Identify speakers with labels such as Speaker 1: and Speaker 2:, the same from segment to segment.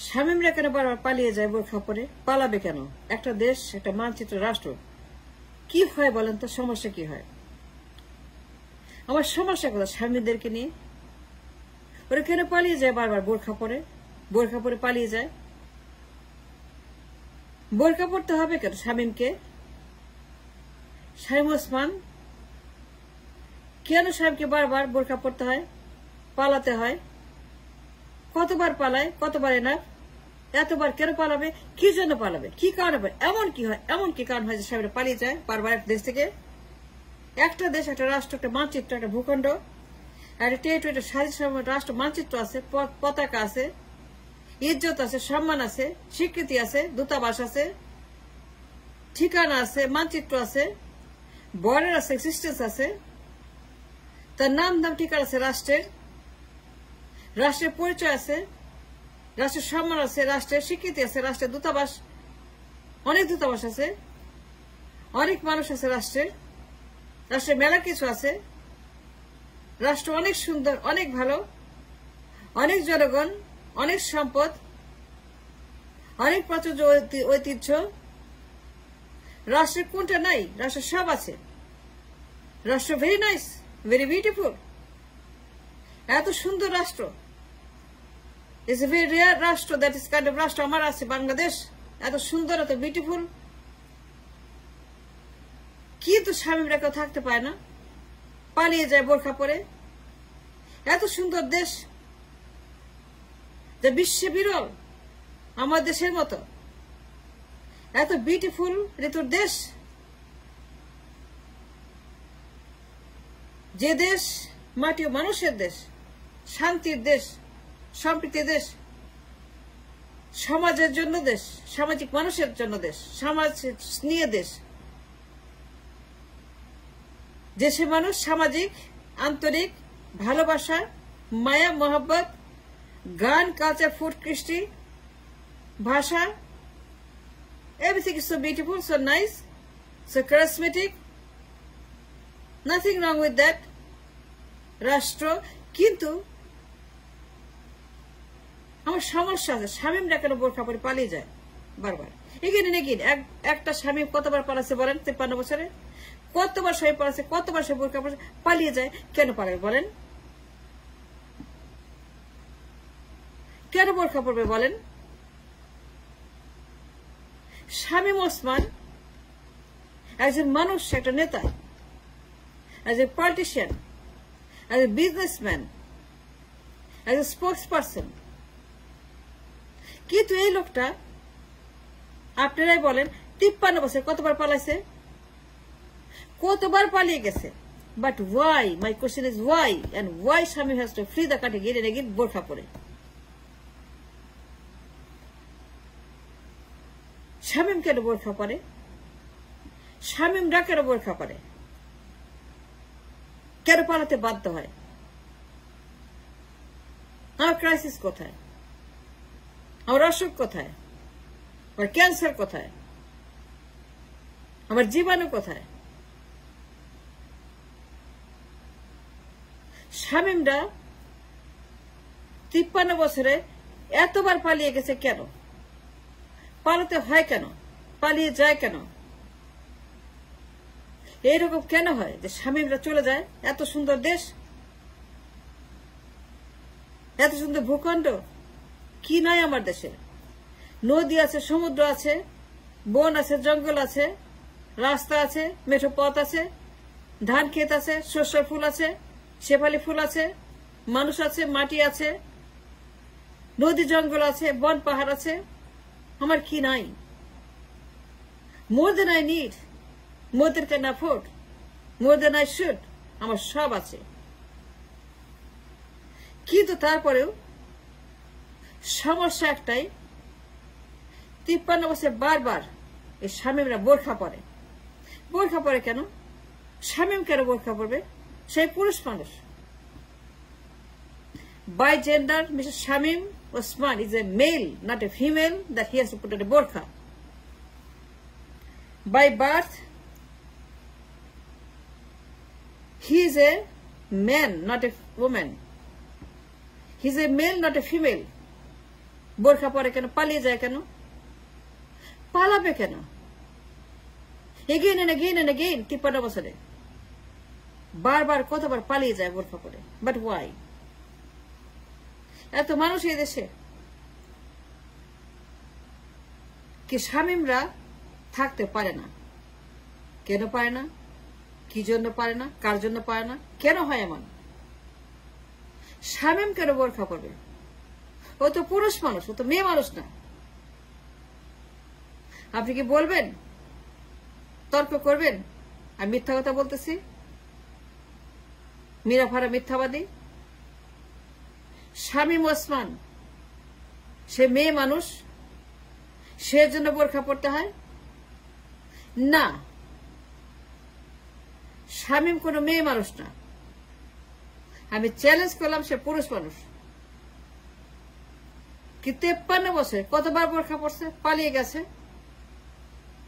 Speaker 1: শামীমরা কেন বারবার পালিয়ে যায় বোরখা পরে? পালাবে কেন? একটা দেশ, একটা মানচিত্র, রাষ্ট্র, কি হয় বলেন তো? সমস্যা কি হয়? আমার সমস্যা কথা শামীমদেরকে নিয়ে। ওরা কেন পালিয়ে যায় বারবার বোরখা পরে? বোরখা পরে পালিয়ে যায়। বোরখা পরতে হবে কেন শামীমকে? শামীম ওসমান কেন শামীমকে বারবার বোরখা পরতে হয়, পালাতে হয়? কতবার পালায়, কতবার এনাফ? এতবার কেন পালাবে? কি জন্য পালাবে? কি কারণে? এমন কি হয়, এমন কি কারণ হয় যে শামীমরা পালিয়ে যায় বারবার এক দেশ থেকে? একটা দেশ, একটা রাষ্ট্র, একটা মানচিত্র, একটা ভূখণ্ড, একটা টেরিটরি, একটা স্বাধীন রাষ্ট্র মানচিত্র আছে, পতাকা আছে, ইজ্জত আছে, সম্মান আছে, স্বীকৃতি আছে, দূতাবাস আছে, ঠিকানা আছে, মানচিত্র আছে, বর্ডার আছে, এক্সিস্টেন্স আছে, তার নাম ঠিকানা আছে, রাষ্ট্রের পরিচয় আছে, রাষ্ট্রের সম্মান আছে, রাষ্ট্রের স্বীকৃতি আছে, রাষ্ট্রের দূতাবাস, অনেক দূতাবাস আছে, অনেক মানুষ আছে, রাষ্ট্রের মেলা কিছু আছে, রাষ্ট্র অনেক সুন্দর, অনেক ভালো, অনেক জনগণ, অনেক সম্পদ, অনেক প্রাচুর্য, ঐতিহ্য। রাষ্ট্রের কোনটা নাই? রাষ্ট্রের সব আছে। রাষ্ট্র ভেরি নাইস, ভেরি বিউটিফুল, এত সুন্দর রাষ্ট্র। ইটস এ ভেরি রেয়ার রাষ্ট্র, দ্যাট ইজ কাইন্ড অফ রাষ্ট্র আমার আছে বাংলাদেশ, এত সুন্দর, এত বিউটিফুল। কিন্তু শামীমরা কেউ থাকতে পায় না, পালিয়ে যায় বোরখা পরে। এত সুন্দর দেশ, যে বিশ্বে বিরল আমার দেশের মতো, এত বিউটিফুল ঋতুর দেশ, যে দেশ মাটি ও মানুষের দেশ, শান্তির দেশ, সম্প্রীতির দেশ, সমাজের জন্য দেশ, সামাজিক মানুষের জন্য দেশ, সমাজ নিয়ে দেশ, দেশে মানুষ সামাজিক, আন্তরিক, ভালোবাসা, মায়া, মোহাব্বত, গান, কালচার, ফুড, কৃষ্টি, ভাষা, everything is so beautiful, so nice, so charismatic, nothing wrong with that রাষ্ট্র। কিন্তু আমার সমস্যা আছে, শামীমরা কেন বোরখা পরে পালিয়ে যায় বারবার? এগিয়ে একটা শামীম কতবার পালাচ্ছে বলেন? 53 বছরে কতবার সে পালাচ্ছে, কতবার সে বোরখা পরে পালিয়ে যায়? কেন পালাবে বলেন? কেন বোরখা পরবে বলেন? শামীম ওসমান একজন মানুষ, একটা নেতা, as a politician, as a businessman, as a spokesperson। কিন্তু এই লোকটা, আপনারাই বলেন, 53 বছর কতবার পালাইছে, কতবার পালিয়ে গেছে। But why, my question is why, and why Shamim has to flee the country again and again বোরখা পরে? শামীম কেন বোরখা পরে? শামীমরা কেন বোরখা পরে? কেন পালাতে বাধ্য হয়? আমার ক্রাইসিস কোথায়? আমার অসুখ কোথায়? আমার ক্যান্সার কোথায়? আমার জীবাণু কোথায়? শামীমরা 53 বছরে এতবার পালিয়ে গেছে কেন? পালাতে হয় কেন? পালিয়ে যায় কেন? এইরকম কেন হয় যে শামীমরা চলে যায়? এত সুন্দর দেশ, এত সুন্দর ভূখণ্ড, কি নাই আমার দেশে? নদী আছে, সমুদ্র আছে, বন আছে, জঙ্গল আছে, রাস্তা আছে, মেঠো পথ আছে, ধান ক্ষেত আছে, শস্য ফুল আছে, শেফালি ফুল আছে, মানুষ আছে, মাটি আছে, নদী জঙ্গল আছে, বন পাহাড় আছে। আমার কি নাই? More than I need, more than can afford, more than I should. আমার সব আছে, কিন্তু তারপরেও সমস্যা একটাই, 53 বছর বারবার এই শামীমরা বোরখা পরে। বোরখা পরে কেন? শামীম কেন বোরখা পরবে? সেই পুরুষ মানুষ। By gender, Mr. Shamim Osman is a male, not a female, that he has to put on a burqa. By birth, he is a man, not a woman. He is a male, not a female. বোরখা পরে কেন? পালিয়ে যায় কেন? পালাবে কেন? Again and again and again 53 বছরে বারবার কতবার পালিয়ে যায় বোরখা পরে। But why? এত মানুষ এই দেশে, কি শামীমরা থাকতে পারে না? কেন পারে না? কি জন্য পারে না? কার জন্য পারে না? কেন হয় এমন? শামীম কেন বোরখা পরবে? ও তো পুরুষ মানুষ, ও তো মেয়ে মানুষ না। আপনি কি বলবেন, তর্ক করবেন আমি মিথ্যা কথা বলতেছি? মীরা ফারা মিথ্যাবাদী? শামীম ওসমান সে মেয়ে মানুষ, সে জন্য বোরখা পড়তে হয় না। শামীম কোনো মেয়ে মানুষ না। আমি চ্যালেঞ্জ করলাম, সে পুরুষ মানুষ। কি 53 বছর কতবার বোরখা পড়ছে? পালিয়ে গেছে।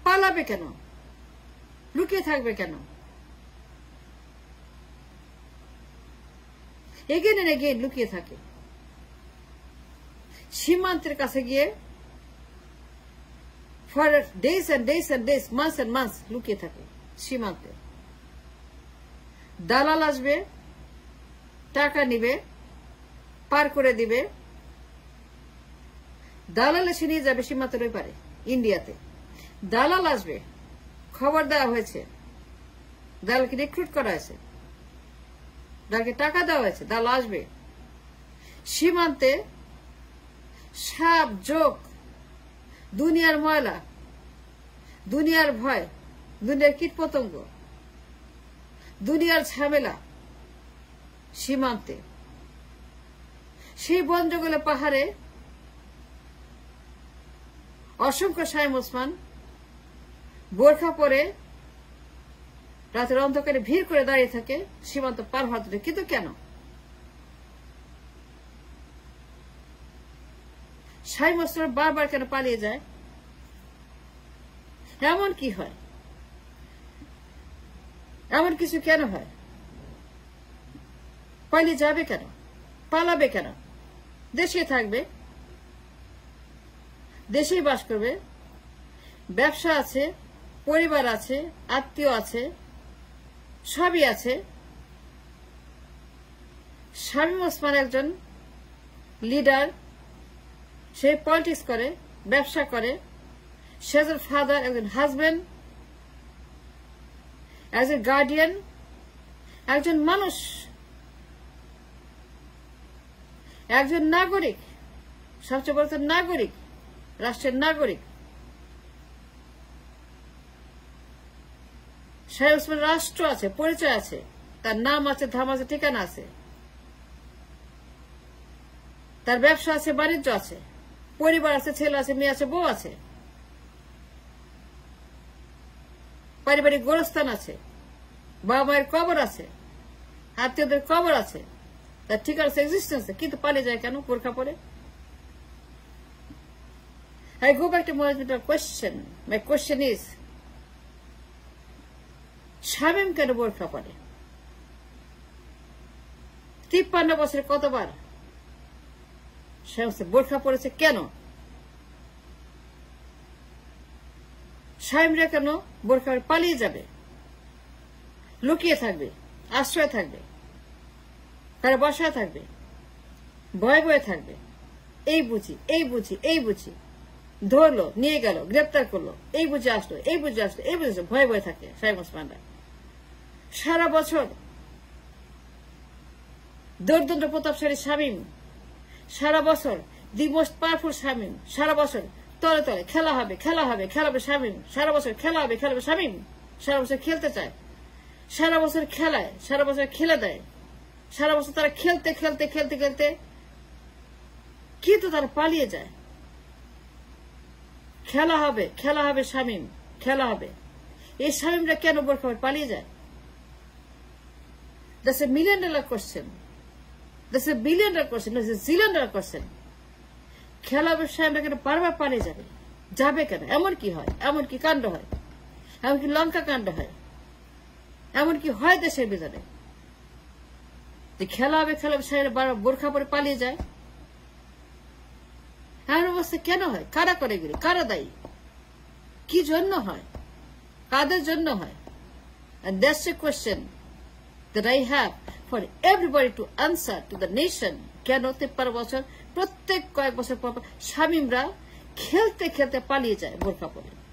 Speaker 1: পালাবে কেন? লুকিয়ে থাকবে কেন? এগেন এন্ড এগেন লুকিয়ে থাকে। সীমান্তের কাছে গিয়ে for days and days and days, months and months লুকিয়ে থাকে সীমান্তে। দালাল আসবে, টাকা নিবে, পার করে দিবে। দালাল এসে নিয়ে যাবে সীমান্তের ওই পারে ইন্ডিয়াতে। দালাল আসবে, খবর দেওয়া হয়েছে, দালালকে রিক্রুট করা হয়েছে, দালালকে টাকা দেওয়া হয়েছে, দালাল আসবে। সীমান্তে সাপ, জোক, দুনিয়ার ময়লা, দুনিয়ার ভয়, দুনিয়ার কীটপতঙ্গ, দুনিয়ার ঝামেলা সীমান্তে। সেই বন জঙ্গলে পাহাড়ে অসংখ্য শামীম ওসমান বোরখা পরে রাতের অন্ধকারে ভিড় করে দাঁড়িয়ে থাকে সীমান্ত পার হওয়ার। কিন্তু কেন? শামীম ওসমান বারবার কেন পালিয়ে যায়? এমন কি হয়? এমন কিছু কেন হয়? পালিয়ে যাবে কেন? পালাবে কেন? দেশে থাকবে, দেশেই বাস করবে, ব্যবসা আছে, পরিবার আছে, আত্মীয় আছে, সবই আছে। শামীম ওসমান একজন লিডার, সে পলিটিক্স করে, ব্যবসা করে, সে একজন ফাদার, একজন হাজবেন্ড, একজন গার্ডিয়ান, একজন মানুষ, একজন নাগরিক, সবচেয়ে বড় নাগরিক, রাষ্ট্রের নাগরিক। শামীম ওসমান রাষ্ট্র আছে, পরিচয় আছে, তার নাম আছে, ধাম আছে, ঠিকানা আছে, তার ব্যবসা আছে, বাণিজ্য আছে, পরিবার আছে, ছেলে আছে, মেয়ে আছে, বউ আছে, পারিবারিক গোরস্থান আছে, বাবা মায়ের কবর আছে, আত্মীয়দের কবর আছে, তার ঠিকানা আছে, এক্সিস্টেন্স। কিন্তু পালিয়ে যায় কেন বোরখা পরে? I go back to my question. My question is, Shamim কেন বোরখা পরে? 53 বছরে কতবার শামীম বোরখা পরেছে? কেন? শামীমরা কেন বোরখা পরে পালিয়ে যাবে, লুকিয়ে থাকবে, আশ্রয় থাকবে, তারা বসায় থাকবে, ভয়ে ভয়ে থাকবে? এই বুঝি, এই বুঝি, এই বুঝি, ধরলো, নিয়ে গেল, গ্রেপ্তার করলো, এই বুঝে আসলো, এই বুঝে আসলো, এই বুঝে ভয়ে ভয়ে থাকে শামীম ওসমানরা সারা বছর। দোর্দণ্ড প্রতাপশালী শামীম সারা বছর, দি মোস্ট পাওয়ারফুল শামীম সারা বছর তলে তলে খেলা হবে, খেলা হবে, খেলা হবে শামীম সারা বছর, খেলা হবে, খেলা হবে শামীম সারা বছর। খেলতে চায়, সারা বছর খেলায়, সারা বছর খেলে দেয়, সারা বছর তারা খেলতে খেলতে খেলতে খেলতে কিন্তু তারা পালিয়ে যায়। খেলা হবে, খেলা হবে শামীম, খেলা হবে। এই শামীমরা কেন বোরখা পরে পালিয়ে যায়? That's a $1 million question. That's a $1 billion question. That's a $1 zillion question. খেলা হবে শামীমরা কেন বারবার পালিয়ে যাবে? যাবে কেন? এমন কি হয়? এমন কি কাণ্ড হয়? এমন কি লঙ্কা কাণ্ড হয়? এমন কি হয় দেশের ভিতরে যে খেলা হবে, খেলা হবে, শামীমরা বারবার বোরখা পরে পালিয়ে যায়? এমন অবস্থা কেন হয়? কারা করে এগুলি? কারা দায়ী? কি জন্য হয়? কাদের জন্য হয়? And that's the question that I have for everybody to answer to the nation. কেন 53 বছর প্রত্যেক কয়েক বছর পর শামীমরা খেলতে খেলতে পালিয়ে যায় বোরকা পরে?